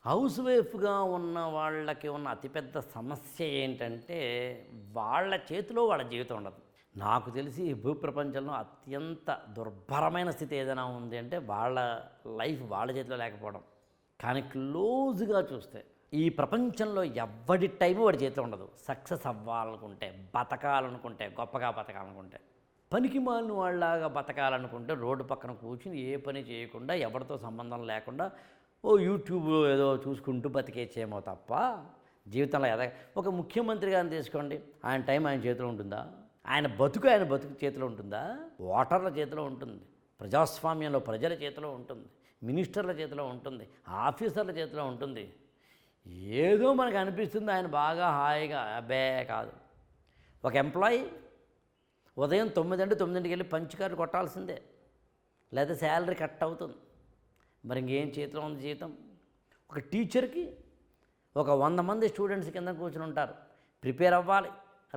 House వైఫ్గా ఉన్న వాళ్ళకి ఉన్న అతిపెద్ద సమస్య ఏంటంటే వాళ్ళ చేతిలో వాళ్ళ జీవితం ఉండదు. నాకు తెలిసి ఈ భూప్రపంచంలో అత్యంత దుర్భరమైన స్థితి ఏదైనా ఉంది అంటే వాళ్ళ లైఫ్ వాళ్ళ చేతిలో లేకపోవడం. కానీ క్లోజ్గా చూస్తే ఈ ప్రపంచంలో ఎవ్వడి టైం వాడి చేతిలో ఉండదు. సక్సెస్ అవ్వాలనుకుంటే, బతకాలనుకుంటే, గొప్పగా బతకాలనుకుంటే, పనికి మాలిన వాళ్ళలాగా బతకాలనుకుంటే రోడ్డు పక్కన కూర్చుని ఏ పని చేయకుండా ఎవరితో సంబంధం లేకుండా యూట్యూబ్లో ఏదో చూసుకుంటూ బతికేసేమో తప్ప జీవితంలో ఒక ముఖ్యమంత్రి గారిని తీసుకోండి, ఆయన టైం ఆయన చేతిలో ఉంటుందా? ఆయన బతుకు చేతిలో ఉంటుందా? ఓటర్ల చేతిలో ఉంటుంది, ప్రజాస్వామ్యంలో ప్రజల చేతిలో ఉంటుంది, మినిస్టర్ల చేతిలో ఉంటుంది, ఆఫీసర్ల చేతిలో ఉంటుంది. ఏదో మనకు అనిపిస్తుంది ఆయన బాగా హాయిగా, అబ్బే కాదు. ఒక ఎంప్లాయీ ఉదయం 9 అంటే 9కి వెళ్ళి పంచుకారు కొట్టాల్సిందే, లేదా శాలరీ కట్ అవుతుంది. మరి ఇంకేం చేతిలో ఉంది జీవితం? ఒక టీచర్కి ఒక 100 మంది స్టూడెంట్స్ కింద కూర్చుని ఉంటారు, ప్రిపేర్ అవ్వాలి,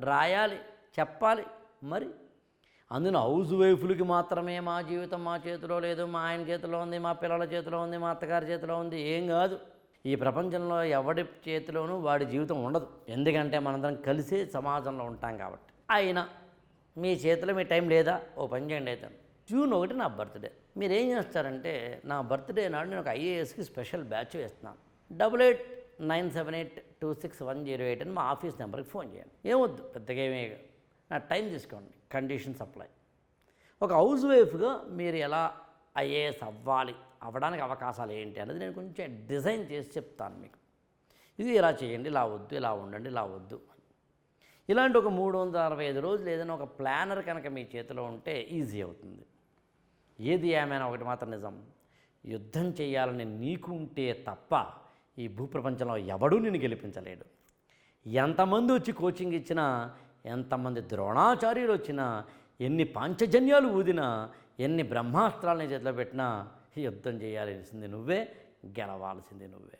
రాయాలి, చెప్పాలి. మరి అందులో హౌస్ వైఫ్లకి మాత్రమే మా జీవితం మా చేతిలో లేదు, మా ఆయన చేతిలో ఉంది, మా పిల్లల చేతిలో ఉంది, మా అత్తగారి చేతిలో ఉంది. ఏం కాదు. ఈ ప్రపంచంలో ఎవడి చేతిలోనూ వాడి జీవితం ఉండదు. ఎందుకంటే మనందరం కలిసే సమాజంలో ఉంటాం కాబట్టి. అయినా మీ చేతిలో మీ టైం లేదా? ఓ పని చేయండి. అయితే జూన్ 1 నా బర్త్డే. మీరు ఏం చేస్తారంటే నా బర్త్డే నాడు నేను ఒక ఐఏఎస్కి స్పెషల్ బ్యాచ్ వేస్తున్నాను. 8897826108 అని మా ఆఫీస్ నెంబర్కి ఫోన్ చేయండి. ఏమొద్దు, పెద్దగా ఏమీ, నా టైం తీసుకోండి. Conditions apply. ఒక హౌస్ వైఫ్గా మీరు ఎలా ఐఏఎస్ అవ్వడానికి అవకాశాలు ఏంటి అనేది నేను కొంచెం డిజైన్ చేసి చెప్తాను మీకు. ఇది ఇలా చేయండి, ఇలా వద్దు, ఇలా ఉండండి, ఇలా వద్దు. ఇలాంటి ఒక 365 రోజులు ఏదైనా ఒక ప్లానర్ కనుక మీ చేతిలో ఉంటే ఈజీ అవుతుంది. ఏది ఏమైనా ఒకటి మాత్రం నిజం, యుద్ధం చేయాలని నీకు ఉంటే తప్ప ఈ భూప్రపంచంలో ఎవడూ నిన్ను గెలిపించలేడు. ఎంతమంది వచ్చి కోచింగ్ ఇచ్చినా, ఎంతమంది ద్రోణాచార్యులు వచ్చినా, ఎన్ని పాంచజన్యాలు ఊదినా, ఎన్ని బ్రహ్మాస్త్రాలని చేతిలో పెట్టినా యుద్ధం చేయాల్సింది నువ్వే, గెలవాల్సింది నువ్వే.